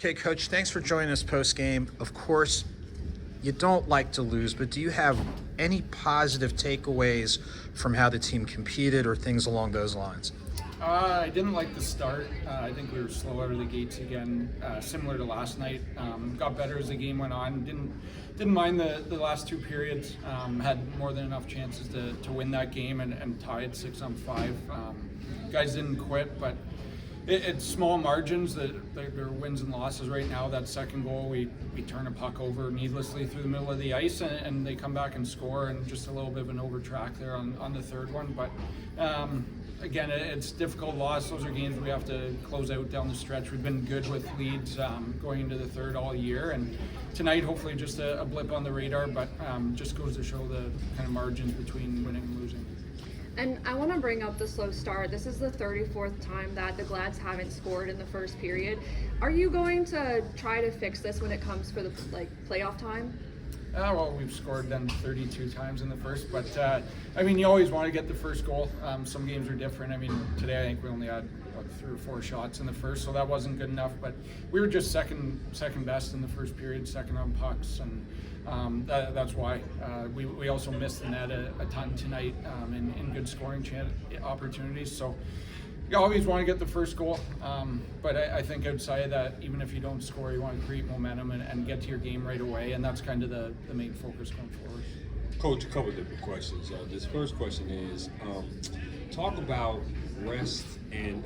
Okay, Coach, thanks for joining us post-game. Of course, you don't like to lose, but do you have any positive takeaways from how the team competed or things along those lines? I didn't like the start. I think we were slow out of the gates again, similar to last night. Got better as the game went on. Didn't mind the last two periods. Had more than enough chances to win that game and tied 6-5. Guys didn't quit, but it's small margins that they're wins and losses right now. That second goal, we turn a puck over needlessly through the middle of the ice, and they come back and score, and just a little bit of an overtrack there on the third one. But again, it's difficult loss. Those are games we have to close out down the stretch. We've been good with leads going into the third all year, and tonight hopefully just a blip on the radar, but just goes to show the kind of margins between winning and losing. And I want to bring up the slow start. This is the 34th time that the Glads haven't scored in the first period. Are you going to try to fix this when it comes for the playoff time? Well, we've scored then 32 times in the first, but I mean, you always want to get the first goal. Some games are different. I mean, today I think we only had 3 or 4 shots in the first, so that wasn't good enough. But we were just second best in the first period, second on pucks, and that's why we also missed the net a ton tonight in good scoring opportunities. So you always want to get the first goal, but I think outside of that, even if you don't score, you want to create momentum and get to your game right away, and that's kind of the main focus going forward. Coach, a couple of different questions. This first question is, talk about rest and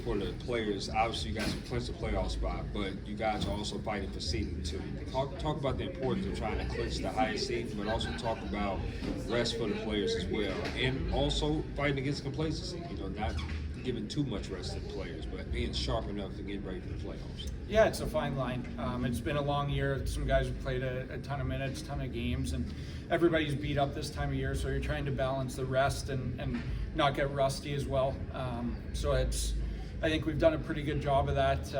for the players. Obviously, you guys have clinched the playoff spot, but you guys are also fighting for seeding too. Talk about the importance of trying to clinch the highest seed, but also talk about rest for the players as well, and also fighting against complacency. Not giving too much rest to the players, but being sharp enough to get ready for the playoffs. Yeah, it's a fine line. It's been a long year. Some guys have played a ton of minutes, ton of games, and everybody's beat up this time of year, so you're trying to balance the rest and not get rusty as well. So I think we've done a pretty good job of that.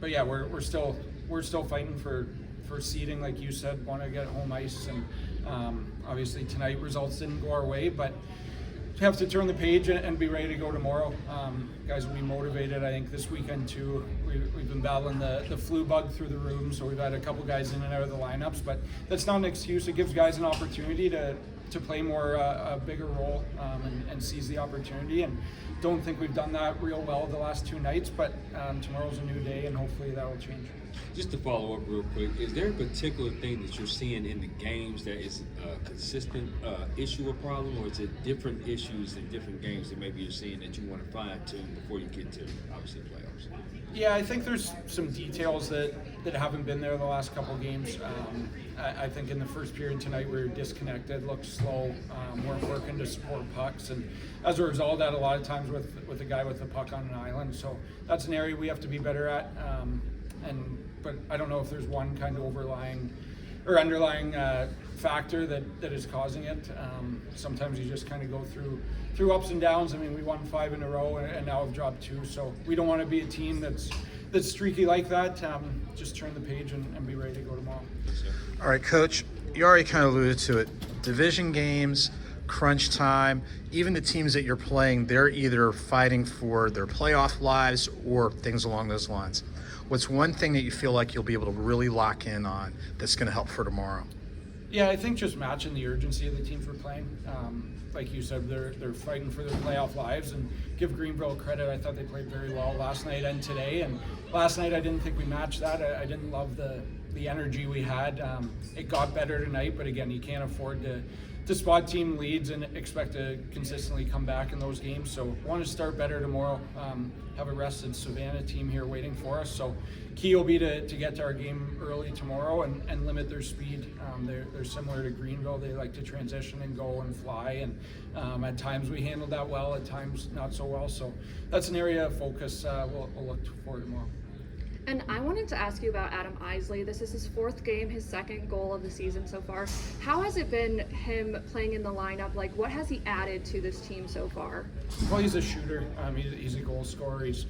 But yeah, we're still fighting for seeding, like you said, want to get home ice, and obviously tonight results didn't go our way, but have to turn the page and be ready to go tomorrow. Guys will be motivated. I think this weekend too, we've been battling the flu bug through the room, so we've had a couple guys in and out of the lineups, but that's not an excuse. It gives guys an opportunity to play more a bigger role and seize the opportunity, and don't think we've done that real well the last 2 nights, but tomorrow's a new day and hopefully that will change. Just to follow up real quick, is there a particular thing that you're seeing in the games that is a consistent issue or problem, or is it different issues in different games that maybe you're seeing that you want to fine-tune before you get to, obviously, playoffs? Yeah, I think there's some details that haven't been there the last couple of games. I think in the first period tonight we were disconnected, looked slow, weren't working to support pucks, and as a result, that a lot of times with a guy with the puck on an island. So that's an area we have to be better at. But I don't know if there's one kind of underlying factor that is causing it. Sometimes you just kind of go through ups and downs. I mean, we won 5 in a row and now have dropped 2. So we don't want to be a team that's streaky like that. Just turn the page and be ready to go tomorrow. All right, Coach, you already kind of alluded to it. Division games, crunch time, even the teams that you're playing, they're either fighting for their playoff lives or things along those lines. What's one thing that you feel like you'll be able to really lock in on that's going to help for tomorrow? Yeah, I think just matching the urgency of the teams we're playing. Like you said, they're fighting for their playoff lives, and give Greenville credit. I thought they played very well last night and today. And last night I didn't think we matched that. I didn't love the energy we had. It got better tonight, but again, you can't afford to spot team leads and expect to consistently come back in those games. So want to start better tomorrow. Have a rested Savannah team here waiting for us. So key will be to get to our game early tomorrow and limit their speed. They're similar to Greenville. They like to transition and go and fly. And at times we handled that well, at times not so well. So that's an area of focus we'll look for tomorrow. And I wanted to ask you about Adam Isley. This is his 4th game, his 2nd goal of the season so far. How has it been him playing in the lineup? Like, what has he added to this team so far? Well, he's a shooter. He's a goal scorer. He's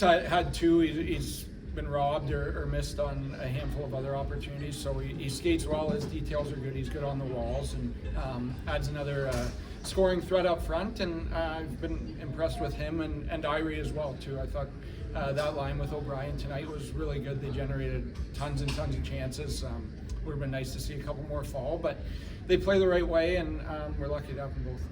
had 2. He's been robbed or missed on a handful of other opportunities. So he skates well. His details are good. He's good on the walls and adds another scoring threat up front. And I've been impressed with him and Irie as well, too. I thought that line with O'Brien tonight was really good. They generated tons and tons of chances. Would have been nice to see a couple more fall, but they play the right way, and we're lucky to have them both.